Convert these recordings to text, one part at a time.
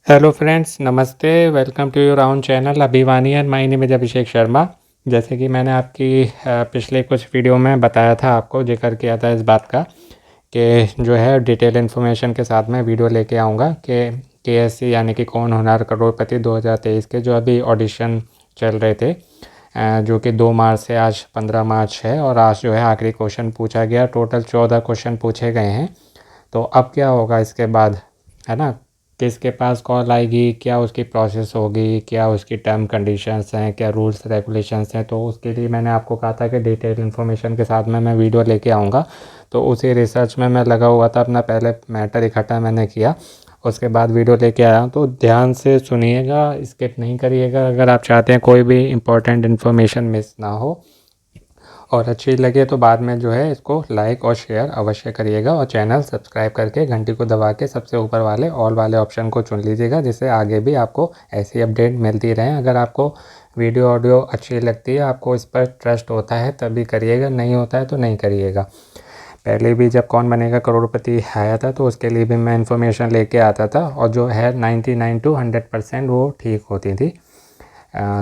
Hello friends, नमस्ते। Welcome to your own channel Abhivani and my name is Abhishek Sharma. जैसे कि मैंने आपकी पिछले कुछ वीडियो में बताया था, आपको जिक्र किया था इस बात का कि जो है डिटेल इन्फॉर्मेशन के साथ में वीडियो लेके आऊँगा कि केएससी यानी कि कौन होनार करोड़पति 2023 के जो अभी ऑडिशन चल रहे थे, जो कि 2 मार्च से आज 15 मार्च है और आज जो है आखिरी क्वेश्चन पूछा गया। टोटल 14 क्वेश्चन पूछे गए हैं। तो अब क्या होगा इसके बाद, है ना, किसके पास कॉल आएगी, क्या उसकी प्रोसेस होगी, क्या उसकी टर्म कंडीशंस हैं, क्या रूल्स रेगुलेशंस हैं। तो उसके लिए मैंने आपको कहा था कि डिटेल इन्फॉर्मेशन के साथ में मैं वीडियो लेके आऊँगा। तो उसी रिसर्च में मैं लगा हुआ था, अपना पहले मैटर इकट्ठा मैंने किया, उसके बाद वीडियो लेके आया हूँ। तो ध्यान से सुनिएगा, स्किप नहीं करिएगा अगर आप चाहते हैं कोई भी इम्पोर्टेंट इन्फॉर्मेशन मिस ना हो। और अच्छी लगे तो बाद में जो है इसको लाइक और शेयर अवश्य करिएगा और चैनल सब्सक्राइब करके घंटी को दबा के सबसे ऊपर वाले ऑल वाले ऑप्शन को चुन लीजिएगा, जिससे आगे भी आपको ऐसी अपडेट मिलती रहे। अगर आपको वीडियो ऑडियो अच्छी लगती है, आपको इस पर ट्रस्ट होता है, तभी करिएगा, नहीं होता है तो नहीं करिएगा। पहले भी जब कौन बनेगा करोड़पति आया था तो उसके लिए भी मैं इन्फॉर्मेशन लेके आता था, और जो है 99 to 100% वो ठीक होती थी।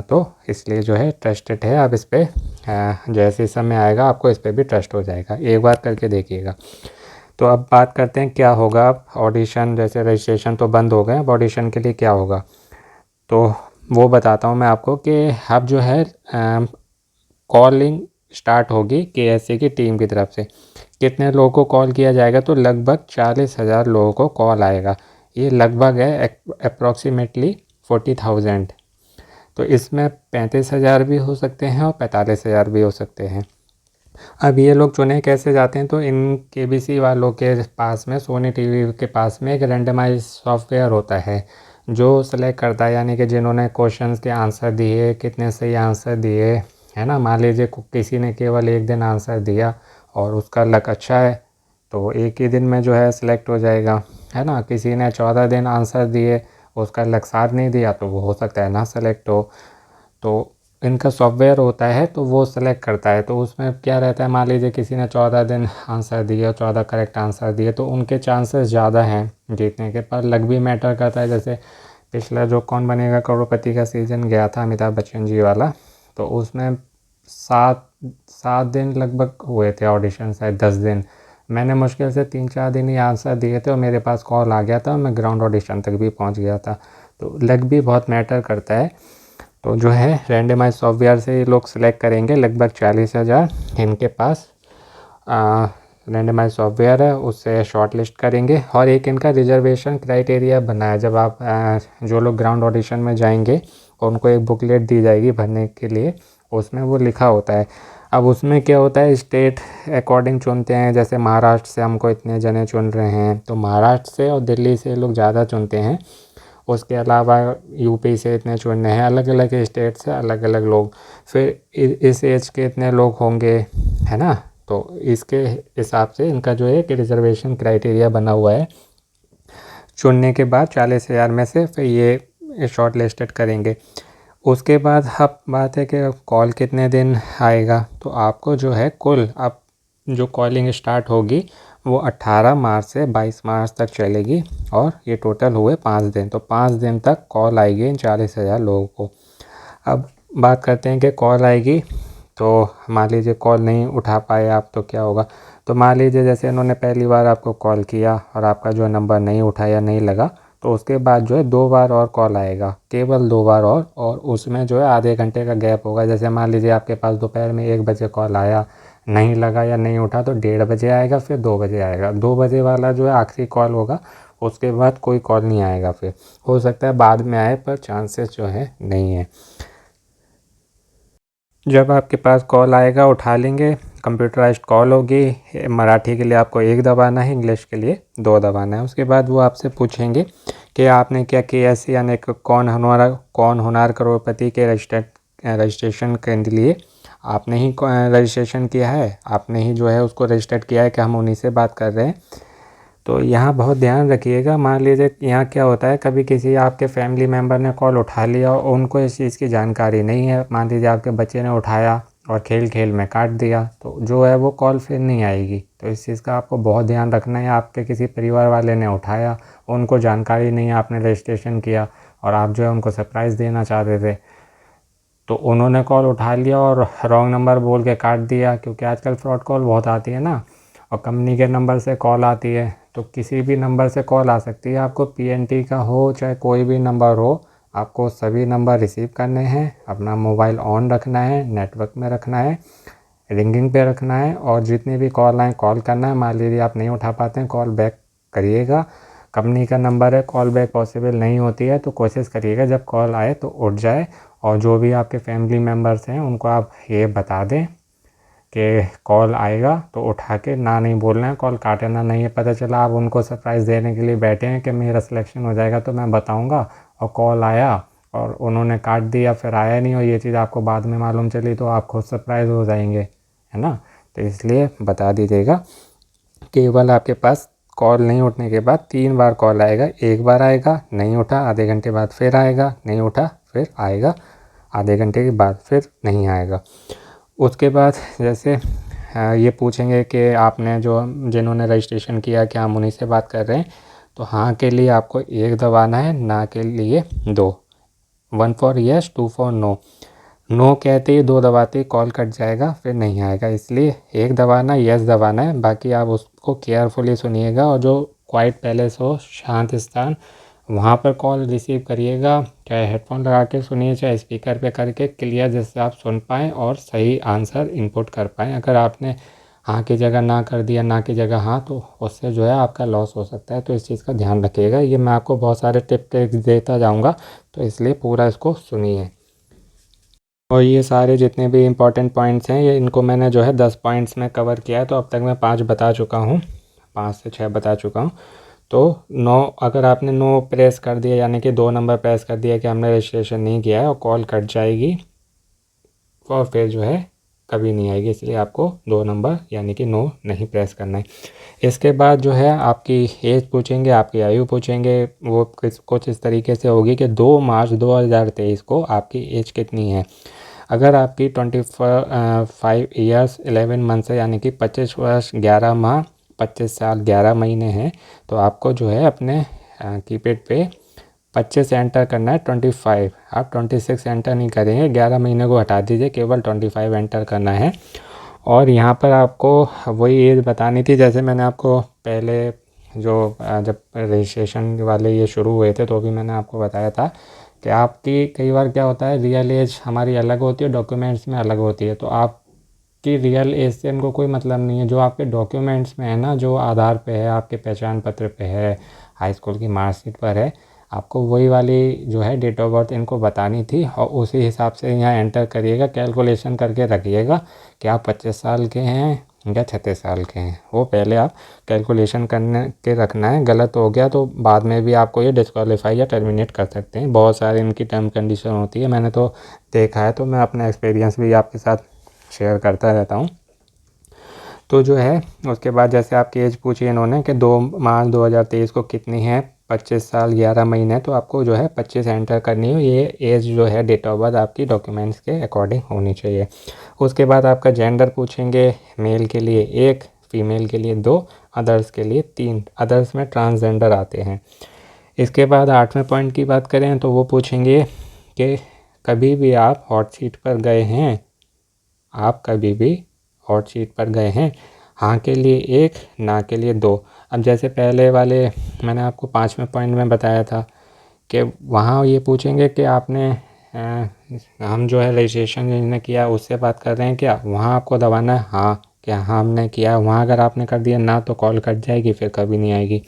तो इसलिए जो है ट्रस्टेड है। अब इस पर जैसे समय आएगा आपको इस पर भी ट्रस्ट हो जाएगा, एक बार करके देखिएगा। तो अब बात करते हैं क्या होगा। अब ऑडिशन, जैसे रजिस्ट्रेशन तो बंद हो गए, अब ऑडिशन के लिए क्या होगा तो वो बताता हूँ मैं आपको कि अब जो है कॉलिंग स्टार्ट होगी केएससी की टीम की तरफ से। कितने लोगों को कॉल किया जाएगा तो लगभग 40,000 लोगों को कॉल आएगा। ये लगभग है अप्रॉक्सीमेटली 40,000। तो इसमें 35,000 भी हो सकते हैं और 45,000 भी हो सकते हैं। अब ये लोग चुने कैसे जाते हैं तो इन केबीसी वालों के पास में, सोनी टीवी के पास में एक रेंडमाइज सॉफ्टवेयर होता है जो सेलेक्ट करता है, यानी कि जिन्होंने क्वेश्चंस के आंसर दिए, कितने सही आंसर दिए, है ना। मान लीजिए किसी ने केवल एक दिन आंसर दिया और उसका लक अच्छा है तो एक ही दिन में जो है सिलेक्ट हो जाएगा, है ना। किसी ने 14 दिन आंसर दिए, उसका लक साथ नहीं दिया तो वो हो सकता है ना सेलेक्ट हो। तो इनका सॉफ्टवेयर होता है तो वो सेलेक्ट करता है। तो उसमें क्या रहता है, मान लीजिए किसी ने 14 दिन आंसर दिए और 14 करेक्ट आंसर दिए तो उनके चांसेस ज़्यादा हैं जीतने के। पर लक भी मैटर करता है। जैसे पिछला जो कौन बनेगा करोड़पति का सीज़न गया था अमिताभ बच्चन जी वाला, तो उसमें 7 दिन लगभग हुए थे ऑडिशन, शायद 10 दिन। मैंने मुश्किल से 3-4 दिन ही आंसर दिए थे और मेरे पास कॉल आ गया था, मैं ग्राउंड ऑडिशन तक भी पहुंच गया था। तो लक भी बहुत मैटर करता है। तो जो है रैंडमाइज सॉफ्टवेयर से ये लोग सेलेक्ट करेंगे लगभग 40,000। इनके पास रैंडमाइज सॉफ्टवेयर है, उससे शॉर्ट लिस्ट करेंगे। और एक इनका रिजर्वेशन क्राइटेरिया बना है। जब आप जो लोग ग्राउंड ऑडिशन में जाएंगे और उनको एक बुकलेट दी जाएगी भरने के लिए, उसमें वो लिखा होता है। अब उसमें क्या होता है, स्टेट अकॉर्डिंग चुनते हैं। जैसे महाराष्ट्र से हमको इतने जने चुन रहे हैं तो महाराष्ट्र से और दिल्ली से लोग ज़्यादा चुनते हैं। उसके अलावा यूपी से इतने चुनने हैं, अलग अलग स्टेट से अलग अलग लोग। फिर इस एज के इतने लोग होंगे, है ना। तो इसके हिसाब से इनका जो है कि रिजर्वेशन क्राइटेरिया बना हुआ है। चुनने के बाद 40,000 में से फिर ये शॉर्ट लिस्टेड करेंगे। उसके बाद अब बात है कि कॉल कितने दिन आएगा। तो आपको जो है कुल अब जो कॉलिंग स्टार्ट होगी वो 18 मार्च से 22 मार्च तक चलेगी और ये टोटल हुए 5 दिन। तो 5 दिन तक कॉल आएगी इन 40,000 लोगों को। अब बात करते हैं कि कॉल आएगी तो मान लीजिए कॉल नहीं उठा पाए आप तो क्या होगा। तो मान लीजिए जैसे इन्होंने पहली बार आपको कॉल किया और आपका जो नंबर नहीं उठाया, नहीं लगा, तो उसके बाद जो है 2 बार और कॉल आएगा, केवल 2 बार और उसमें जो है आधे घंटे का गैप होगा। जैसे मान लीजिए आपके पास दोपहर में 1 बजे कॉल आया, नहीं लगा या नहीं उठा तो 1:30 बजे आएगा, फिर 2 बजे आएगा। 2 बजे वाला जो है आखिरी कॉल होगा, उसके बाद कोई कॉल नहीं आएगा। फिर हो सकता है बाद में आए पर चांसेस जो है नहीं है। जब आपके पास कॉल आएगा उठा लेंगे, कंप्यूटराइज्ड कॉल होगी। मराठी के लिए आपको 1 दबाना है, इंग्लिश के लिए 2 दबाना है। उसके बाद वो आपसे पूछेंगे कि आपने क्या केएससी यानी कि कौन होनार करोड़पति के रजिस्ट्रेशन के लिए आपने ही रजिस्ट्रेशन किया है, आपने ही जो है उसको रजिस्टर्ड किया है कि हम उन्हीं से बात कर रहे हैं। तो यहाँ बहुत ध्यान रखिएगा। मान लीजिए यहाँ क्या होता है, कभी किसी आपके फैमिली मेम्बर ने कॉल उठा लिया और उनको इस चीज़ की जानकारी नहीं है। मान लीजिए आपके बच्चे ने उठाया और खेल खेल में काट दिया तो जो है वो कॉल फिर नहीं आएगी। तो इस चीज़ का आपको बहुत ध्यान रखना है। आपके किसी परिवार वाले ने उठाया, उनको जानकारी नहीं है, आपने रजिस्ट्रेशन किया और आप जो है उनको सरप्राइज़ देना चाहते थे, तो उन्होंने कॉल उठा लिया और रॉन्ग नंबर बोल के काट दिया। क्योंकि आजकल फ्रॉड कॉल बहुत आती है ना, और कंपनी के नंबर से कॉल आती है, तो किसी भी नंबर से कॉल आ सकती है। आपको पीएनटी का हो चाहे कोई भी नंबर हो, आपको सभी नंबर रिसीव करने हैं, अपना मोबाइल ऑन रखना है, नेटवर्क में रखना है, रिंगिंग पे रखना है, और जितनी भी कॉल आए कॉल करना है। मान लीजिए आप नहीं उठा पाते हैं, कॉल बैक करिएगा। कंपनी का नंबर है, कॉल बैक पॉसिबल नहीं होती है, तो कोशिश करिएगा जब कॉल आए तो उठ जाए। और जो भी आपके फैमिली मेम्बर्स हैं उनको आप ये बता दें कि कॉल आएगा तो उठा के ना नहीं बोलना है, कॉल काटना नहीं है। पता चला आप उनको सरप्राइज़ देने के लिए बैठे हैं कि मेरा सिलेक्शन हो जाएगा तो मैं बताऊंगा, और कॉल आया और उन्होंने काट दिया, फिर आया नहीं और ये चीज़ आपको बाद में मालूम चली, तो आप खुद सरप्राइज़ हो जाएंगे, है ना। तो इसलिए बता दीजिएगा। केवल आपके पास कॉल नहीं उठने के बाद 3 बार कॉल आएगा। एक बार आएगा, नहीं उठा, आधे घंटे बाद फिर आएगा, नहीं उठा, फिर आएगा, आधे घंटे के बाद फिर नहीं आएगा। उसके बाद जैसे ये पूछेंगे कि आपने जो जिन्होंने रजिस्ट्रेशन किया क्या हम उन्हीं से बात कर रहे हैं, तो हाँ के लिए आपको 1 दबाना है, ना के लिए 2। 1 for yes, 2 for no. No कहते ही 2 दबाते ही कॉल कट जाएगा, फिर नहीं आएगा। इसलिए 1 दबाना, येस दबाना है। बाकी आप उसको केयरफुली सुनिएगा, और जो क्वाइट पैलेस हो, शांत स्थान, वहाँ पर कॉल रिसीव करिएगा। चाहे हेडफोन लगा के सुनिए, चाहे स्पीकर पे करके क्लियर, जिससे आप सुन पाएँ और सही आंसर इनपुट कर पाएँ। अगर आपने हाँ की जगह ना कर दिया, ना की जगह हाँ, तो उससे जो है आपका लॉस हो सकता है। तो इस चीज़ का ध्यान रखिएगा। ये मैं आपको बहुत सारे टिप्स देता जाऊँगा, तो इसलिए पूरा इसको सुनिए। और ये सारे जितने भी इम्पोर्टेंट पॉइंट्स हैं, ये इनको मैंने जो है 10 पॉइंट्स में कवर किया है। तो अब तक मैं 5 बता चुका हूँ, 5 से 6 बता चुका हूँ। तो 9, अगर आपने नो प्रेस कर दिया, यानी कि 2 नंबर प्रेस कर दिया कि हमने रजिस्ट्रेशन नहीं किया है, और कॉल कट जाएगी, और फिर जो है कभी नहीं आएगी। इसलिए आपको 2 नंबर यानी कि नो नहीं प्रेस करना है। इसके बाद जो है आपकी एज पूछेंगे, आपकी आयु पूछेंगे। वो कुछ इस तरीके से होगी कि 2 मार्च 2023 को आपकी एज कितनी है। अगर आपकी 25 ईयर्स 11 मंथ है, यानी कि 25 वर्ष 11 माह 25 साल 11 महीने हैं, तो आपको जो है अपने कीपैड पे 25 एंटर करना है, 25। आप 26 एंटर नहीं करेंगे, 11 महीने को हटा दीजिए, केवल 25 एंटर करना है। और यहाँ पर आपको वही एज बतानी थी जैसे मैंने आपको पहले जो जब रजिस्ट्रेशन वाले ये शुरू हुए थे तो भी मैंने आपको बताया था कि आपकी कई बार क्या होता है, रियल एज हमारी अलग होती है, डॉक्यूमेंट्स में अलग होती है। तो आपकी रियल एज से इनको कोई मतलब नहीं है। जो आपके डॉक्यूमेंट्स में है ना, जो आधार पे है, आपके पहचान पत्र पे है, हाई स्कूल की मार्कशीट पर है, आपको वही वाली जो है डेट ऑफ बर्थ इनको बतानी थी, और उसी हिसाब से यहाँ एंटर करिएगा। कैलकुलेशन करके रखिएगा कि आप 25 साल के हैं या 36 साल के हैं। वो पहले आप कैलकुलेशन करने के रखना है। गलत हो गया तो बाद में भी आपको ये डिस्क्वालीफाई या टर्मिनेट कर सकते हैं। बहुत सारी इनकी टर्म कंडीशन होती है, मैंने तो देखा है, तो मैं अपना एक्सपीरियंस भी आपके साथ शेयर करता रहता हूँ। तो जो है उसके बाद जैसे आपकी एज पूछी इन्होंने कि 2 मार्च 2023 को कितनी है, 25 साल 11 महीने, तो आपको जो है 25 एंटर करनी हो। ये एज जो है डेट ऑफ बर्थ आपकी डॉक्यूमेंट्स के अकॉर्डिंग होनी चाहिए। उसके बाद आपका जेंडर पूछेंगे, मेल के लिए 1, फीमेल के लिए 2, अदर्स के लिए 3। अदर्स में ट्रांसजेंडर आते हैं। इसके बाद 8वें पॉइंट की बात करें तो वो पूछेंगे कि कभी भी आप हॉट सीट पर गए हैं, आप कभी भी हॉट सीट पर गए हैं। हाँ के लिए 1, ना के लिए 2। अब जैसे पहले वाले मैंने आपको 5वें पॉइंट में बताया था कि वहाँ ये पूछेंगे कि आपने हम जो है रजिस्ट्रेशन जिसने किया उससे बात कर रहे हैं क्या, वहाँ आपको दबाना है हाँ, क्या हाँ हमने किया। वहाँ अगर आपने कर दिया ना तो कॉल कट जाएगी, फिर कभी नहीं आएगी।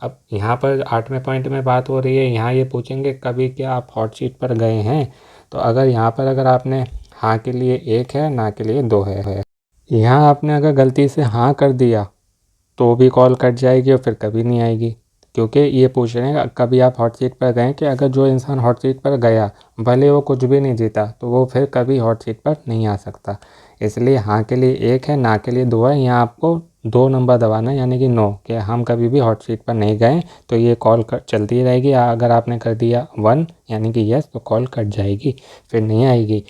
अब यहाँ पर 8वें पॉइंट में बात हो रही है, यहाँ ये पूछेंगे कभी क्या आप हॉट सीट पर गए हैं। तो अगर यहाँ पर अगर आपने हाँ के लिए 1 है, ना के लिए 2 है। यहाँ आपने अगर गलती से हाँ कर दिया तो भी कॉल कट जाएगी और फिर कभी नहीं आएगी। क्योंकि ये पूछ रहे हैं कभी आप हॉट सीट पर गए कि अगर जो इंसान हॉट सीट पर गया भले वो कुछ भी नहीं जीता तो वो फिर कभी हॉट सीट पर नहीं आ सकता। इसलिए हाँ के लिए 1 है, ना के लिए 2 है। यहाँ आपको 2 नंबर दबाना है, यानी कि नो, कि हम कभी भी हॉट सीट पर नहीं गए, तो ये कॉल चलती रहेगी। अगर आपने कर दिया 1 यानी कि यस, तो कॉल कट जाएगी, फिर नहीं आएगी।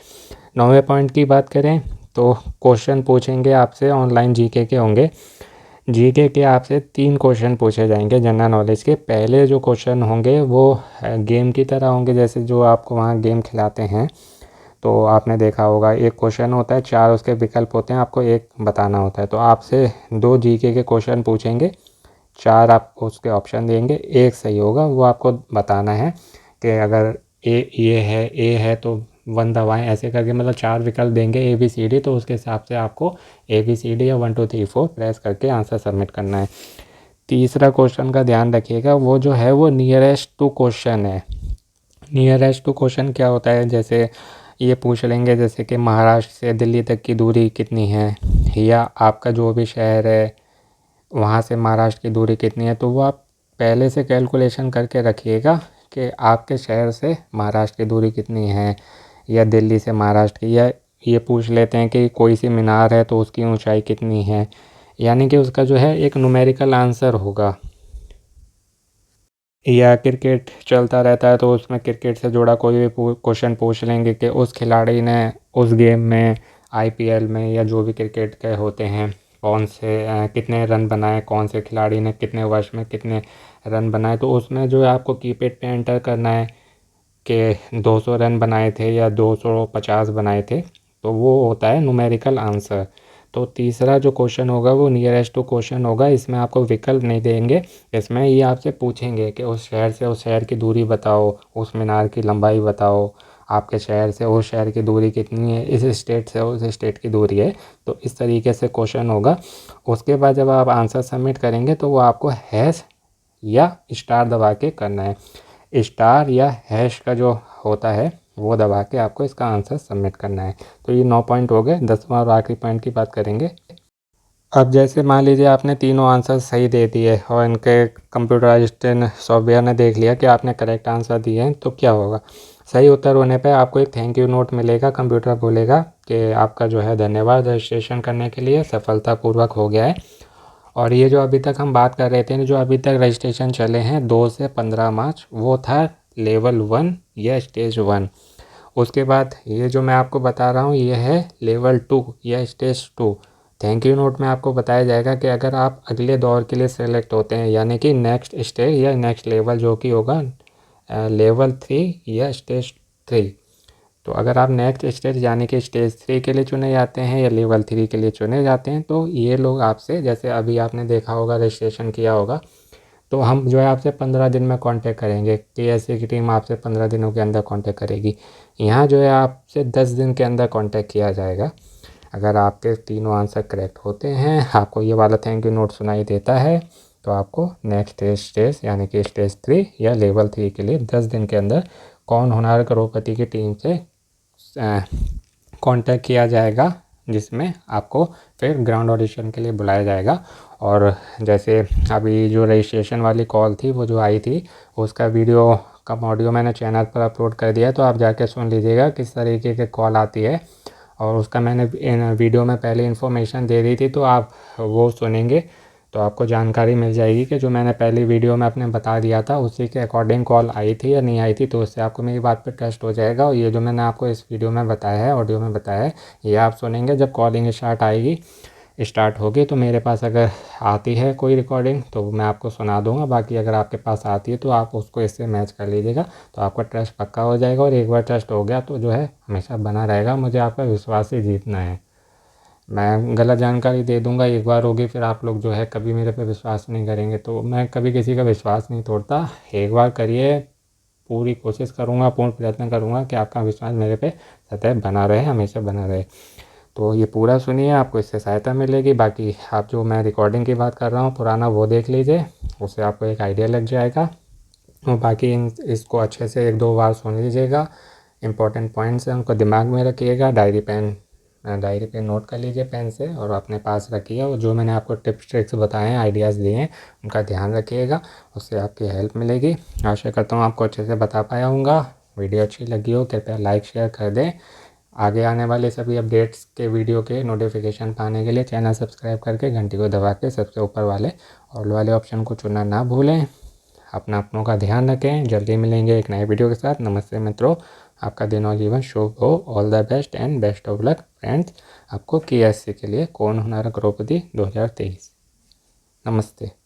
9वें पॉइंट की बात करें तो क्वेश्चन पूछेंगे आपसे, ऑनलाइन जीके के होंगे। जीके के आपसे 3 क्वेश्चन पूछे जाएंगे जनरल नॉलेज के। पहले जो क्वेश्चन होंगे वो गेम की तरह होंगे, जैसे जो आपको वहाँ गेम खिलाते हैं तो आपने देखा होगा एक क्वेश्चन होता है, 4 उसके विकल्प होते हैं, आपको एक बताना होता है। तो आपसे 2 जीके के क्वेश्चन पूछेंगे, 4 आपको उसके ऑप्शन देंगे, एक सही होगा, वो आपको बताना है कि अगर ए है तो 1 दबाएं, ऐसे करके मतलब 4 विकल्प देंगे ABCD, तो उसके हिसाब से आपको ABCD या 1 2 3 4 प्रेस करके आंसर सबमिट करना है। तीसरा क्वेश्चन का ध्यान रखिएगा, वो जो है वो नियरेस्ट टू क्वेश्चन है। नियरेस्ट टू क्वेश्चन क्या होता है, जैसे ये पूछ लेंगे जैसे कि महाराष्ट्र से दिल्ली तक की दूरी कितनी है, या आपका जो भी शहर है वहाँ से महाराष्ट्र की दूरी कितनी है, तो वो आप पहले से कैलकुलेशन करके रखिएगा कि आपके शहर से महाराष्ट्र की दूरी कितनी है, या दिल्ली से महाराष्ट्र की, या ये पूछ लेते हैं कि कोई सी मीनार है तो उसकी ऊंचाई कितनी है, यानी कि उसका जो है एक न्यूमेरिकल आंसर होगा। या क्रिकेट चलता रहता है तो उसमें क्रिकेट से जुड़ा कोई भी क्वेश्चन पूछ लेंगे कि उस खिलाड़ी ने उस गेम में IPL में या जो भी क्रिकेट के होते हैं कौन से कितने रन बनाए, कौन से खिलाड़ी ने कितने वर्ष में कितने रन बनाए, तो उसमें जो है आपको कीपैड पे एंटर करना है कि 200 रन बनाए थे या 250 बनाए थे, तो वो होता है न्यूमेरिकल आंसर। तो तीसरा जो क्वेश्चन होगा वो नियरेस्ट टू क्वेश्चन होगा, इसमें आपको विकल्प नहीं देंगे, इसमें ये आपसे पूछेंगे कि उस शहर से उस शहर की दूरी बताओ, उस मीनार की लंबाई बताओ, आपके शहर से उस शहर की दूरी कितनी है, इस स्टेट से उस स्टेट की दूरी है। तो इस तरीके से क्वेश्चन होगा। उसके बाद जब आप आंसर सबमिट करेंगे तो वो आपको हैश या स्टार दबा के करना है। स्टार या हैश का जो होता है वो दबा के आपको इसका आंसर सबमिट करना है। तो ये 9 पॉइंट हो गए। 10वां और आखिरी पॉइंट की बात करेंगे। अब जैसे मान लीजिए आपने तीनों आंसर सही दे दिए और इनके कंप्यूटर असिस्टेंट सॉफ्टवेयर ने देख लिया कि आपने करेक्ट आंसर दिए हैं, तो क्या होगा, सही उत्तर होने पे आपको एक थैंक यू नोट मिलेगा। कंप्यूटर बोलेगा कि आपका जो है धन्यवाद, रजिस्ट्रेशन करने के लिए सफलतापूर्वक हो गया है। और ये जो अभी तक हम बात कर रहे थे, जो अभी तक रजिस्ट्रेशन चले हैं 2 से 15 मार्च, वो था लेवल 1 या स्टेज 1। उसके बाद ये जो मैं आपको बता रहा हूँ ये है लेवल 2 या स्टेज 2। थैंक यू नोट में आपको बताया जाएगा कि अगर आप अगले दौर के लिए सेलेक्ट होते हैं, यानी कि नेक्स्ट स्टेज या नेक्स्ट लेवल जो कि होगा लेवल 3 या स्टेज 3। तो अगर आप नेक्स्ट स्टेज यानी कि स्टेज 3 के लिए चुने जाते हैं या लेवल 3 के लिए चुने जाते हैं, तो ये लोग आपसे, जैसे अभी आपने देखा होगा रजिस्ट्रेशन किया होगा, तो हम जो है आपसे 15 दिन में कांटेक्ट करेंगे। KSA की टीम आपसे 15 दिनों के अंदर कांटेक्ट करेगी। यहाँ जो है आपसे 10 दिन के अंदर कांटेक्ट किया जाएगा। अगर आपके तीनों आंसर करेक्ट होते हैं, आपको ये वाला थैंक यू नोट सुनाई देता है, तो आपको नेक्स्ट स्टेज यानी कि स्टेज 3 या लेवल 3 के लिए 10 दिन के अंदर कौन होनहार करोड़पति की टीम से कांटेक्ट किया जाएगा, जिसमें आपको फिर ग्राउंड ऑडिशन के लिए बुलाया जाएगा। और जैसे अभी जो रजिस्ट्रेशन वाली कॉल थी वो जो आई थी, उसका वीडियो का ऑडियो मैंने चैनल पर अपलोड कर दिया है, तो आप जाके सुन लीजिएगा किस तरीके की कॉल आती है। और उसका मैंने वीडियो में पहले इन्फॉर्मेशन दे दी थी, तो आप वो सुनेंगे तो आपको जानकारी मिल जाएगी कि जो मैंने पहली वीडियो में अपने बता दिया था उसी के अकॉर्डिंग कॉल आई थी या नहीं आई थी। तो उससे आपको मेरी बात पे ट्रस्ट हो जाएगा। और ये जो मैंने आपको इस वीडियो में बताया है, ऑडियो में बताया है, ये आप सुनेंगे जब कॉलिंग स्टार्ट होगी। तो मेरे पास अगर आती है कोई रिकॉर्डिंग तो मैं आपको सुना दूंगा, बाकी अगर आपके पास आती है तो आप उसको इससे मैच कर लीजिएगा, तो आपका ट्रस्ट पक्का हो जाएगा। और एक बार ट्रस्ट हो गया तो जो है हमेशा बना रहेगा। मुझे आपका विश्वास ही जीतना है। मैं गलत जानकारी दे दूंगा, एक बार होगी, फिर आप लोग जो है कभी मेरे पे विश्वास नहीं करेंगे। तो मैं कभी किसी का विश्वास नहीं तोड़ता। एक बार करिए, पूरी कोशिश करूँगा, पूर्ण प्रयत्न करूँगा कि आपका विश्वास मेरे पे सदैव बना रहे, हमेशा बना रहे। तो ये पूरा सुनिए, आपको इससे सहायता मिलेगी। बाकी आप जो मैं रिकॉर्डिंग की बात कर रहा हूँ पुराना, वो देख लीजिए, उससे आपको एक आइडिया लग जाएगा। और बाकी इसको अच्छे से 1-2 बार सुन लीजिएगा। इंपॉर्टेंट पॉइंट्स हैं उनको दिमाग में रखिएगा, डायरी पे नोट कर लीजिए पेन से और अपने पास रखिए। और जो मैंने आपको टिप्स ट्रिक्स बताए हैं, आइडियाज़ दिए हैं, उनका ध्यान रखिएगा, उससे आपकी हेल्प मिलेगी। आशा करता हूँ आपको अच्छे से बता पाया हूँगा। वीडियो अच्छी लगी हो कृपया लाइक शेयर कर दें। आगे आने वाले सभी अपडेट्स के वीडियो के नोटिफिकेशन पाने के लिए चैनल सब्सक्राइब करके घंटी को दबा के सबसे ऊपर वाले ऑल वाले ऑप्शन को चुनना ना भूलें। अपनों का ध्यान रखें। जल्दी मिलेंगे एक नए वीडियो के साथ। नमस्ते मित्रों, आपका दिन और जीवन शुभ हो। All the best and best of luck friends. आपको KSC के लिए कौन होना द्रौपदी 2023। नमस्ते।